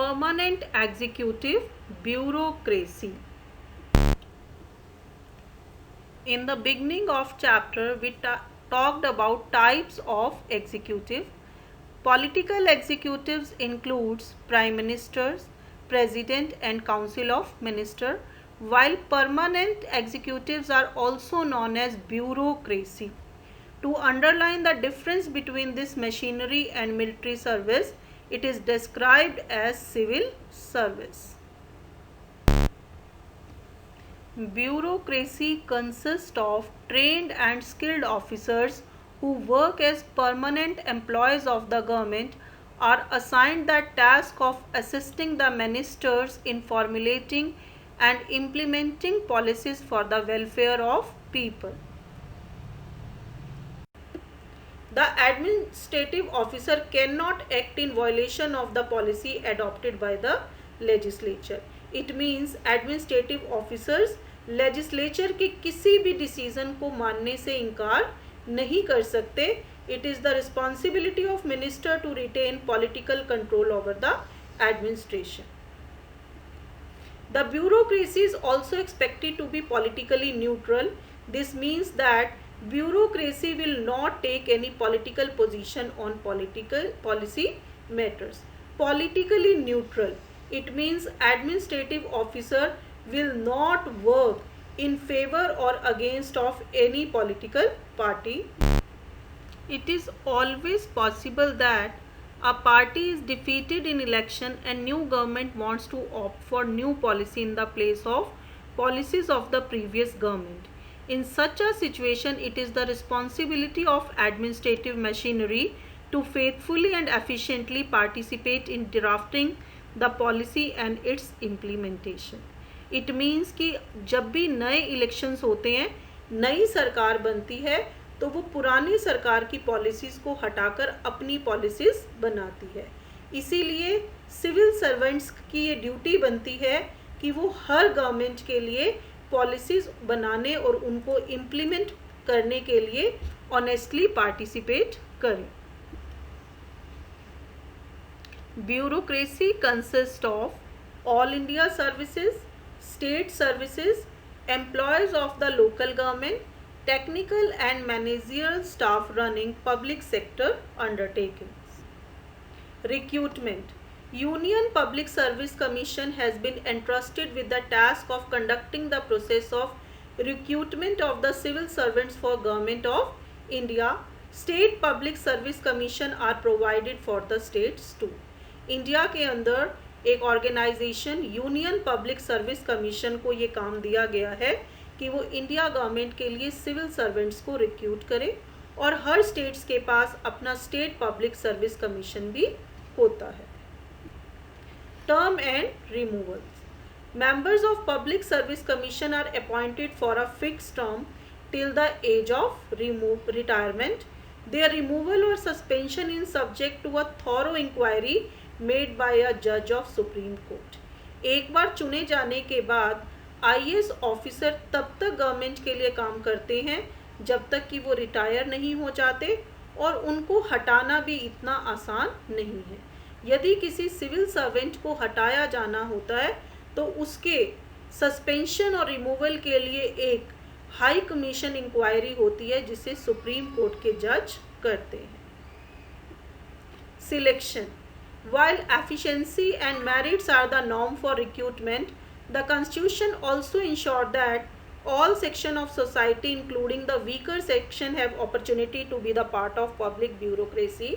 permanent executive bureaucracy. In the beginning of chapter, we talked about types of executive. Political executives includes prime ministers, president and council of minister, while permanent executives are also known as bureaucracy. To underline the difference between this machinery and military service, it is described as civil service. Bureaucracy consists of trained and skilled officers who work as permanent employees of the government, are assigned the task of assisting the ministers in formulating and implementing policies for the welfare of people. The administrative officer cannot act in violation of the policy adopted by the legislature. It means administrative officers legislature के किसी भी decision को मानने से इनकार नहीं कर सकते. It is the responsibility of minister to retain political control over the administration. The bureaucracy is also expected to be politically neutral. This means that bureaucracy will not take any political position on political policy matters. Politically neutral, it means administrative officer will not work in favor or against of any political party. It is always possible that a party is defeated in election and new government wants to opt for new policy in the place of policies of the previous government. In such a situation, it is the responsibility of administrative machinery to faithfully and efficiently participate in drafting the policy and its implementation. It means कि जब भी नए elections होते हैं, नई सरकार बनती है, तो वो पुरानी सरकार की पॉलिसीज़ को हटाकर अपनी पॉलिसीज़ बनाती है. इसीलिए सिविल सर्वेंट्स की ये ड्यूटी बनती है कि वो हर गवर्नमेंट के लिए पॉलिसीज़ बनाने और उनको इम्प्लीमेंट करने के लिए ऑनेस्टली पार्टिसिपेट करें. Bureaucracy consist of all India services, state services, employees of the local government, technical and managerial staff running public sector undertakings. Recruitment. Union Public Service Commission has been entrusted with the task of conducting the process of recruitment of the civil servants for Government of India. State Public Service Commission are provided for the states too. India के अंदर एक organisation Union Public Service Commission को ये काम दिया गया है कि वो इंडिया गवर्नमेंट के लिए सिविल सर्वेंट्स को रिक्रूट करे, और हर स्टेट्स के पास अपना स्टेट पब्लिक सर्विस कमीशन भी होता है. Term and removal. Members of Public Service Commission are appointed for a fixed term till the age of retirement. Their removal or suspension is subject to a thorough inquiry made by a judge of Supreme Court. एक बार चुने जाने के बाद IAS officer तब तक government के लिए काम करते हैं जब तक कि वो रिटायर नहीं हो जाते, और उनको हटाना भी इतना आसान नहीं है. यदि किसी सिविल सर्वेंट को हटाया जाना होता है तो उसके सस्पेंशन और रिमूवल के लिए एक हाई कमीशन इंक्वायरी होती है जिसे सुप्रीम कोर्ट के जज करते हैं. Selection. While efficiency and merits are the norm for recruitment, the Constitution also ensured that all sections of society, including the weaker section, have opportunity to be the part of public bureaucracy.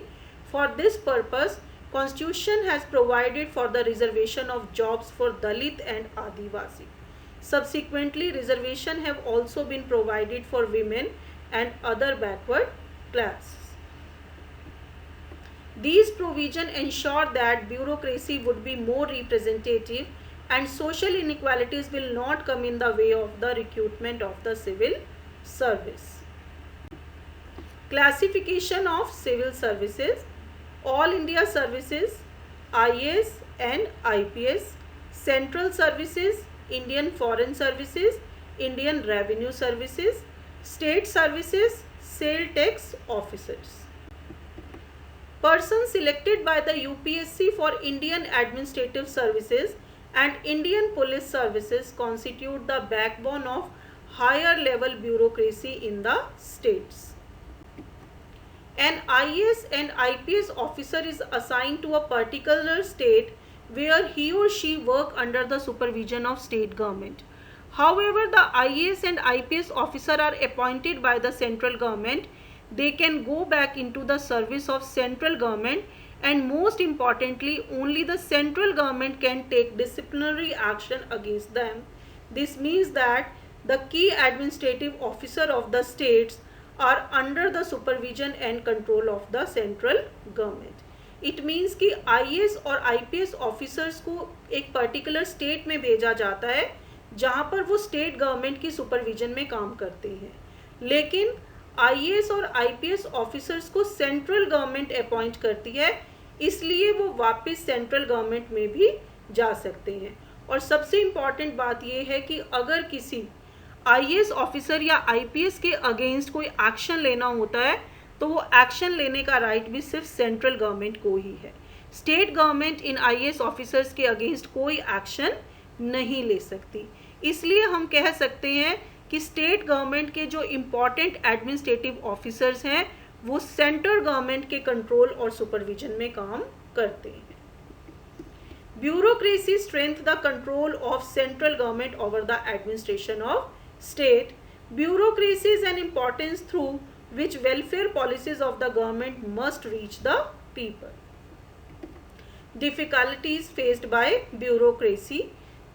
For this purpose, Constitution has provided for the reservation of jobs for Dalit and Adivasi. Subsequently, reservation have also been provided for women and other backward classes. These provisions ensure that bureaucracy would be more representative and social inequalities will not come in the way of the recruitment of the civil service. Classification of civil services. All India services, IAS and IPS, central services, Indian foreign services, Indian revenue services, state services, sale tax officers. Persons selected by the UPSC for Indian Administrative Services and Indian Police Services constitute the backbone of higher level bureaucracy in the states. An IAS and IPS officer is assigned to a particular state where he or she work under the supervision of state government. However, the IAS and IPS officer are appointed by the central government. They can go back into the service of central government, and most importantly, only the central government can take disciplinary action against them. This means that the key administrative officer of the states are under the supervision and control of the central government. It means कि IAS और IPS officers को एक particular state में भेजा जाता है जहाँ पर वो स्टेट गवर्नमेंट की सुपरविजन में काम करते हैं, लेकिन IAS और IPS ऑफिसर्स को सेंट्रल गवर्नमेंट अपॉइंट करती है, इसलिए वो वापस सेंट्रल गवर्नमेंट में भी जा सकते हैं. और सबसे इम्पॉर्टेंट बात ये है कि अगर किसी IAS ऑफिसर या IPS के अगेंस्ट कोई एक्शन लेना होता है तो वो एक्शन लेने का राइट भी सिर्फ सेंट्रल गवर्नमेंट को ही है. State government in IAS officers के अगेंस्ट कोई एक्शन नहीं ले सकती. इसलिए हम कह सकते हैं कि स्टेट गवर्नमेंट के जो इम्पॉर्टेंट एडमिनिस्ट्रेटिव ऑफिसर्स हैं वो सेंट्रल गवर्नमेंट के कंट्रोल और सुपरविजन में काम करते हैं. Bureaucracy strengthens the control of central government over the administration of state. Bureaucracy is an importance through which welfare policies of the government must reach the people. Difficulties faced by bureaucracy.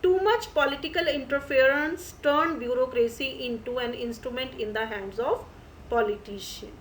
Too much political interference turned bureaucracy into an instrument in the hands of politicians.